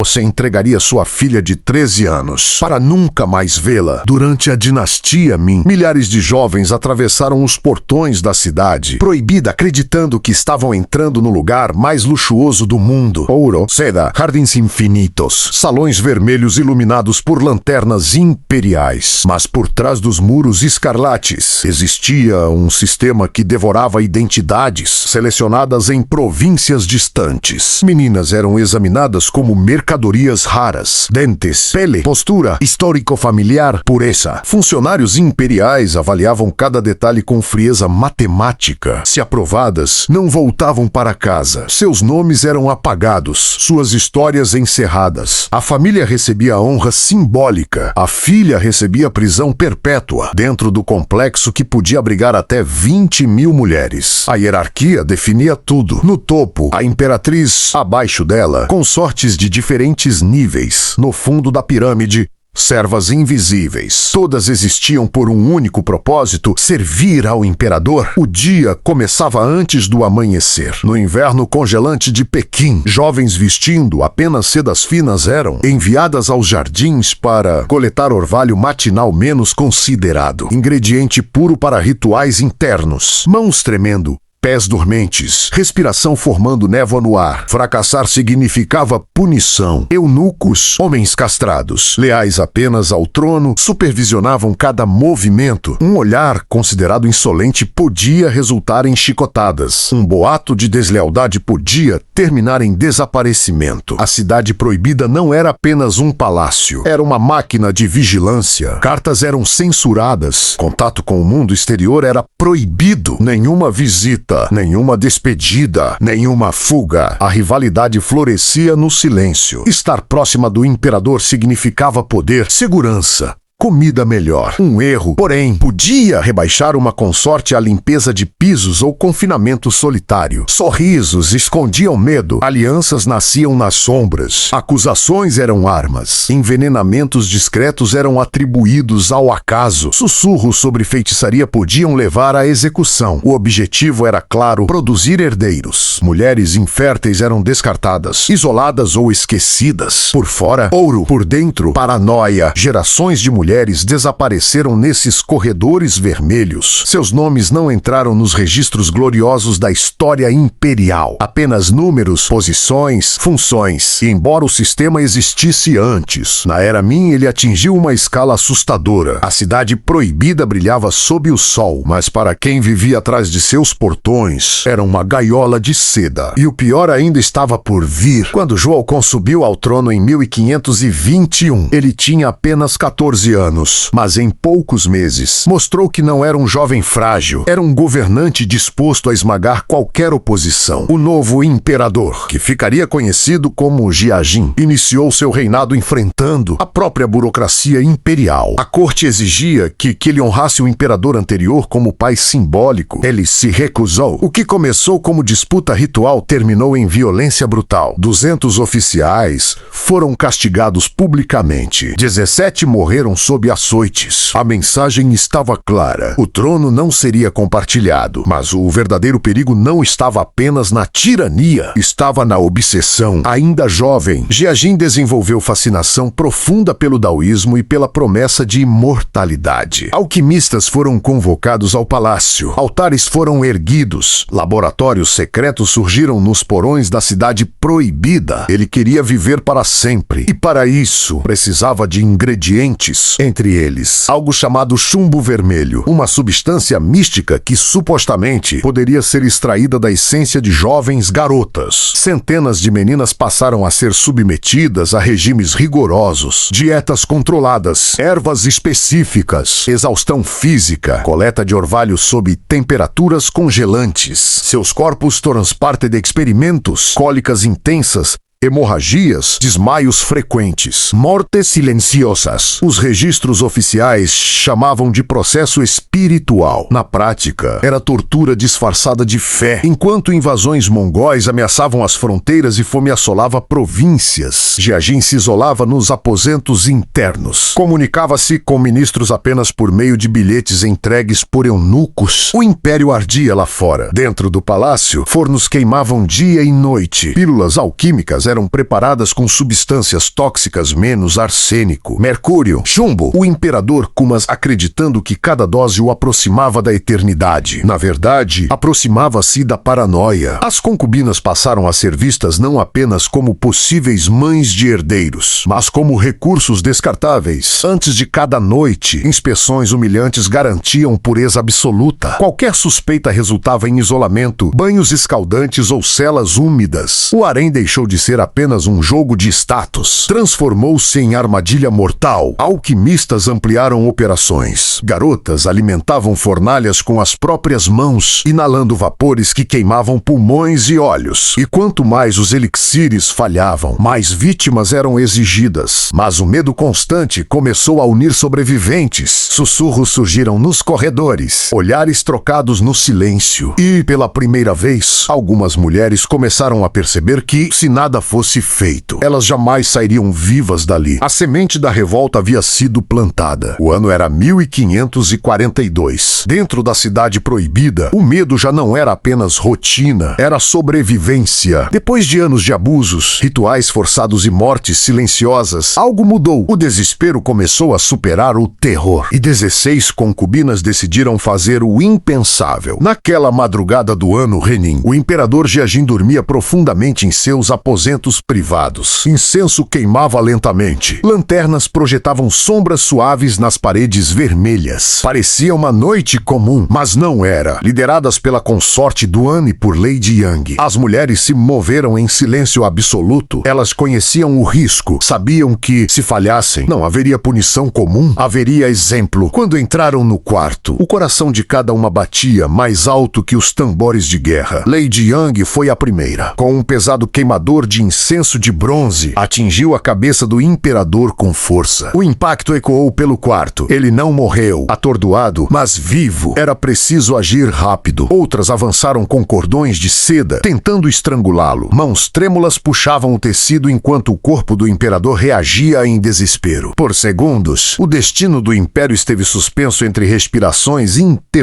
Você entregaria sua filha de 13 anos para nunca mais vê-la. Durante a dinastia Ming, milhares de jovens atravessaram os portões da cidade proibida, acreditando que estavam entrando no lugar mais luxuoso do mundo. Ouro, seda, jardins infinitos, salões vermelhos iluminados por lanternas imperiais. Mas por trás dos muros escarlates existia um sistema que devorava identidades selecionadas em províncias distantes. Meninas eram examinadas como mercadorias raras. Dentes, pele, postura, histórico familiar, pureza. Funcionários imperiais avaliavam cada detalhe com frieza matemática. Se aprovadas, não voltavam para casa. Seus nomes eram apagados, suas histórias encerradas. A família recebia a honra simbólica. A filha recebia prisão perpétua dentro do complexo que podia abrigar até 20.000 mulheres. A hierarquia definia tudo. No topo, a imperatriz, abaixo dela, consortes de diferentes níveis. No fundo da pirâmide, servas invisíveis. Todas existiam por um único propósito: servir ao imperador. O dia começava antes do amanhecer. No inverno congelante de Pequim, jovens vestindo apenas sedas finas eram enviadas aos jardins para coletar orvalho matinal menos considerado, ingrediente puro para rituais internos. Mãos tremendo, pés dormentes, respiração formando névoa no ar. Fracassar significava punição. Eunucos, homens castrados, leais apenas ao trono, supervisionavam cada movimento. Um olhar considerado insolente podia resultar em chicotadas. Um boato de deslealdade podia terminar em desaparecimento. A cidade proibida não era apenas um palácio. Era uma máquina de vigilância. Cartas eram censuradas. Contato com o mundo exterior era proibido. Nenhuma visita, nenhuma despedida, nenhuma fuga. A rivalidade florescia no silêncio. Estar próxima do imperador significava poder, segurança, comida melhor. Um erro, porém, podia rebaixar uma consorte à limpeza de pisos ou confinamento solitário. Sorrisos escondiam medo. Alianças nasciam nas sombras. Acusações eram armas. Envenenamentos discretos eram atribuídos ao acaso. Sussurros sobre feitiçaria podiam levar à execução. O objetivo era claro: produzir herdeiros. Mulheres inférteis eram descartadas, isoladas ou esquecidas. Por fora, ouro. Por dentro, paranoia. Gerações de mulheres desapareceram nesses corredores vermelhos. Seus nomes não entraram nos registros gloriosos da história imperial. Apenas números, posições, funções. E embora o sistema existisse antes, na Era Ming ele atingiu uma escala assustadora. A cidade proibida brilhava sob o sol, mas para quem vivia atrás de seus portões, era uma gaiola de seda. E o pior ainda estava por vir. Quando Zhuo subiu ao trono em 1521, ele tinha apenas 14 anos, mas em poucos meses mostrou que não era um jovem frágil, era um governante disposto a esmagar qualquer oposição. O novo imperador, que ficaria conhecido como Jiajin, iniciou seu reinado enfrentando a própria burocracia imperial. A corte exigia que ele honrasse o imperador anterior como pai simbólico. Ele se recusou. O que começou como disputa ritual terminou em violência brutal. 200 oficiais foram castigados publicamente. 17 morreram sob açoites. A mensagem estava clara. O trono não seria compartilhado. Mas o verdadeiro perigo não estava apenas na tirania, estava na obsessão. Ainda jovem, Jiajin desenvolveu fascinação profunda pelo daoísmo e pela promessa de imortalidade. Alquimistas foram convocados ao palácio. Altares foram erguidos. Laboratórios secretos surgiram nos porões da cidade proibida. Ele queria viver para sempre. E para isso, precisava de ingredientes. Entre eles, algo chamado chumbo vermelho, uma substância mística que supostamente poderia ser extraída da essência de jovens garotas. Centenas de meninas passaram a ser submetidas a regimes rigorosos, dietas controladas, ervas específicas, exaustão física, coleta de orvalho sob temperaturas congelantes. Seus corpos tornam parte de experimentos, cólicas intensas, hemorragias, desmaios frequentes, mortes silenciosas. Os registros oficiais chamavam de processo espiritual. Na prática, era tortura disfarçada de fé. Enquanto invasões mongóis ameaçavam as fronteiras e fome assolava províncias, Jiajin se isolava nos aposentos internos. Comunicava-se com ministros apenas por meio de bilhetes entregues por eunucos. O império ardia lá fora. Dentro do palácio, fornos queimavam dia e noite. Pílulas alquímicas eram preparadas com substâncias tóxicas menos arsênico, mercúrio, chumbo. O imperador Kumas, acreditando que cada dose o aproximava da eternidade, na verdade, aproximava-se da paranoia. As concubinas passaram a ser vistas não apenas como possíveis mães de herdeiros, mas como recursos descartáveis. Antes de cada noite, inspeções humilhantes garantiam pureza absoluta. Qualquer suspeita resultava em isolamento, banhos escaldantes ou celas úmidas. O harém deixou de ser apenas um jogo de status. Transformou-se em armadilha mortal. Alquimistas ampliaram operações. Garotas alimentavam fornalhas com as próprias mãos, inalando vapores que queimavam pulmões e olhos. E quanto mais os elixires falhavam, mais vítimas eram exigidas. Mas o medo constante começou a unir sobreviventes. Sussurros surgiram nos corredores, olhares trocados no silêncio. E, pela primeira vez, algumas mulheres começaram a perceber que, se nada fosse feito, elas jamais sairiam vivas dali. A semente da revolta havia sido plantada. O ano era 1542. Dentro da cidade proibida, o medo já não era apenas rotina, era sobrevivência. Depois de anos de abusos, rituais forçados e mortes silenciosas, algo mudou. O desespero começou a superar o terror. E 16 concubinas decidiram fazer o impensável. Naquela madrugada do ano Renin, o imperador Jiajin dormia profundamente em seus aposentos privados. Incenso queimava lentamente. Lanternas projetavam sombras suaves nas paredes vermelhas. Parecia uma noite comum, mas não era. Lideradas pela consorte Duan e por Lady Yang, as mulheres se moveram em silêncio absoluto. Elas conheciam o risco, sabiam que, se falhassem, não haveria punição comum, haveria exemplo. Quando entraram no quarto, o coração de cada uma batia mais alto que os tambores de guerra. Lady Yang foi a primeira. Com um pesado queimador de incenso de bronze, atingiu a cabeça do imperador com força. O impacto ecoou pelo quarto. Ele não morreu, atordoado, mas vivo. Era preciso agir rápido. Outras avançaram com cordões de seda, tentando estrangulá-lo. Mãos trêmulas puxavam o tecido enquanto o corpo do imperador reagia em desespero. Por segundos, o destino do império esteve suspenso entre respirações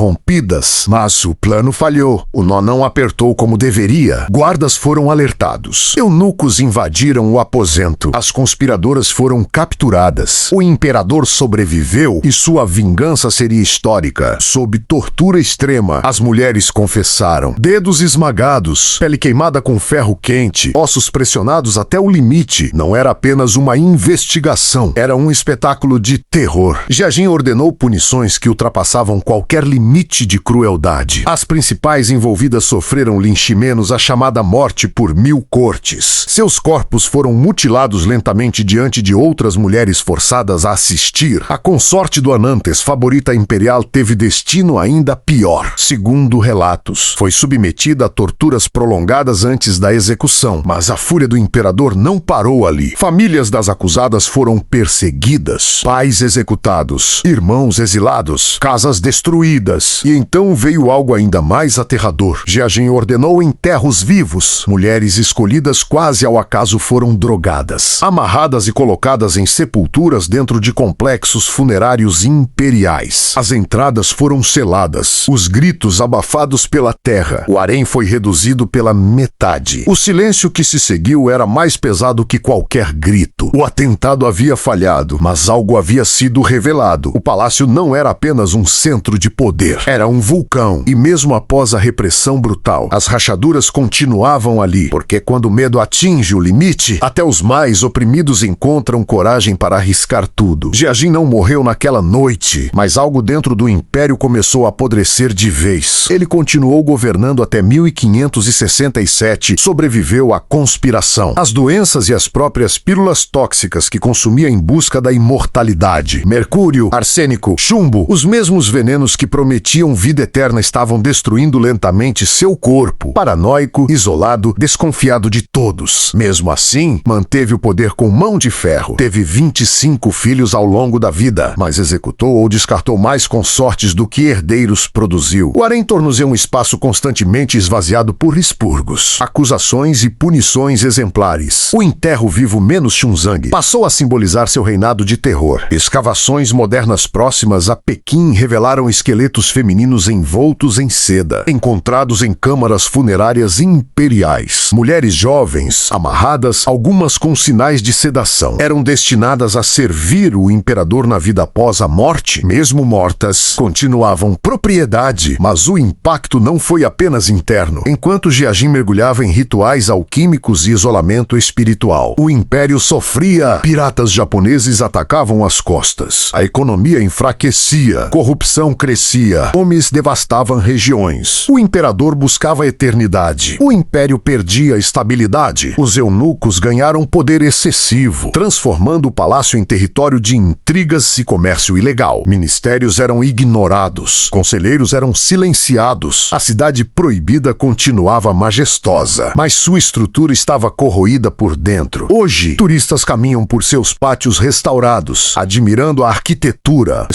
interrompidas. Mas o plano falhou. O nó não apertou como deveria. Guardas foram alertados. Eunucos invadiram o aposento. As conspiradoras foram capturadas. O imperador sobreviveu e sua vingança seria histórica. Sob tortura extrema, as mulheres confessaram. Dedos esmagados, pele queimada com ferro quente, ossos pressionados até o limite. Não era apenas uma investigação. Era um espetáculo de terror. Jiajin ordenou punições que ultrapassavam qualquer limite de crueldade. As principais envolvidas sofreram linchimenos, a chamada morte por 1000 cortes. Seus corpos foram mutilados lentamente diante de outras mulheres forçadas a assistir. A consorte do Anantes, favorita imperial, teve destino ainda pior. Segundo relatos, foi submetida a torturas prolongadas antes da execução. Mas a fúria do imperador não parou ali. Famílias das acusadas foram perseguidas, pais executados, irmãos exilados, casas destruídas. E então veio algo ainda mais aterrador. Jiajin ordenou enterros vivos. Mulheres escolhidas quase ao acaso foram drogadas, amarradas e colocadas em sepulturas dentro de complexos funerários imperiais. As entradas foram seladas, os gritos abafados pela terra. O harém foi reduzido pela metade. O silêncio que se seguiu era mais pesado que qualquer grito. O atentado havia falhado, mas algo havia sido revelado. O palácio não era apenas um centro de poder, era um vulcão. E mesmo após a repressão brutal, as rachaduras continuavam ali, porque quando o medo atinge o limite, até os mais oprimidos encontram coragem para arriscar tudo. Jiajin não morreu naquela noite, mas algo dentro do império começou a apodrecer de vez. Ele continuou governando até 1567, sobreviveu à conspiração, às doenças e às próprias pílulas tóxicas que consumia em busca da imortalidade. Mercúrio, arsênico, chumbo, os mesmos venenos que prometiam vida eterna estavam destruindo lentamente seu corpo. Paranoico, isolado, desconfiado de todos. Mesmo assim, manteve o poder com mão de ferro. Teve 25 filhos ao longo da vida, mas executou ou descartou mais consortes do que herdeiros produziu. O harém tornou-se um espaço constantemente esvaziado por expurgos, acusações e punições exemplares. O enterro vivo menos Xunzang passou a simbolizar seu reinado de terror. Escavações modernas próximas a Pequim revelaram esqueletos femininos envoltos em seda, encontrados em câmaras funerárias imperiais. Mulheres jovens prisões, amarradas, algumas com sinais de sedação. Eram destinadas a servir o imperador na vida após a morte. Mesmo mortas, continuavam propriedade, mas o impacto não foi apenas interno. Enquanto Jiajin mergulhava em rituais alquímicos e isolamento espiritual, o império sofria. Piratas japoneses atacavam as costas. A economia enfraquecia. Corrupção crescia. Fomes devastavam regiões. O imperador buscava a eternidade. O império perdia a estabilidade. Os eunucos ganharam poder excessivo, transformando o palácio em território de intrigas e comércio ilegal. Ministérios eram ignorados. Conselheiros eram silenciados. A cidade proibida continuava majestosa, mas sua estrutura estava corroída por dentro. Hoje, turistas caminham por seus pátios restaurados, admirando a arquitetura,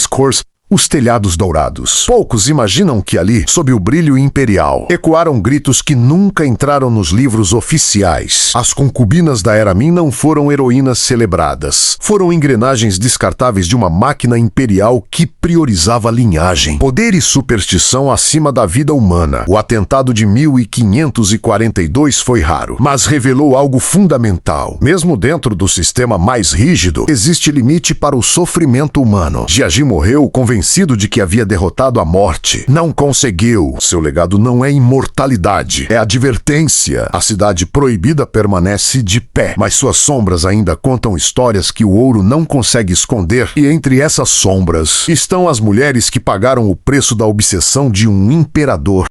os telhados dourados. Poucos imaginam que ali, sob o brilho imperial, ecoaram gritos que nunca entraram nos livros oficiais. As concubinas da Era Ming não foram heroínas celebradas. Foram engrenagens descartáveis de uma máquina imperial que priorizava linhagem, poder e superstição acima da vida humana. O atentado de 1542 foi raro, mas revelou algo fundamental. Mesmo dentro do sistema mais rígido, existe limite para o sofrimento humano. Jiajin morreu convencido de que havia derrotado a morte. Não conseguiu. Seu legado não é imortalidade, é advertência. A cidade proibida permanece de pé, mas suas sombras ainda contam histórias que o ouro não consegue esconder. E entre essas sombras estão as mulheres que pagaram o preço da obsessão de um imperador.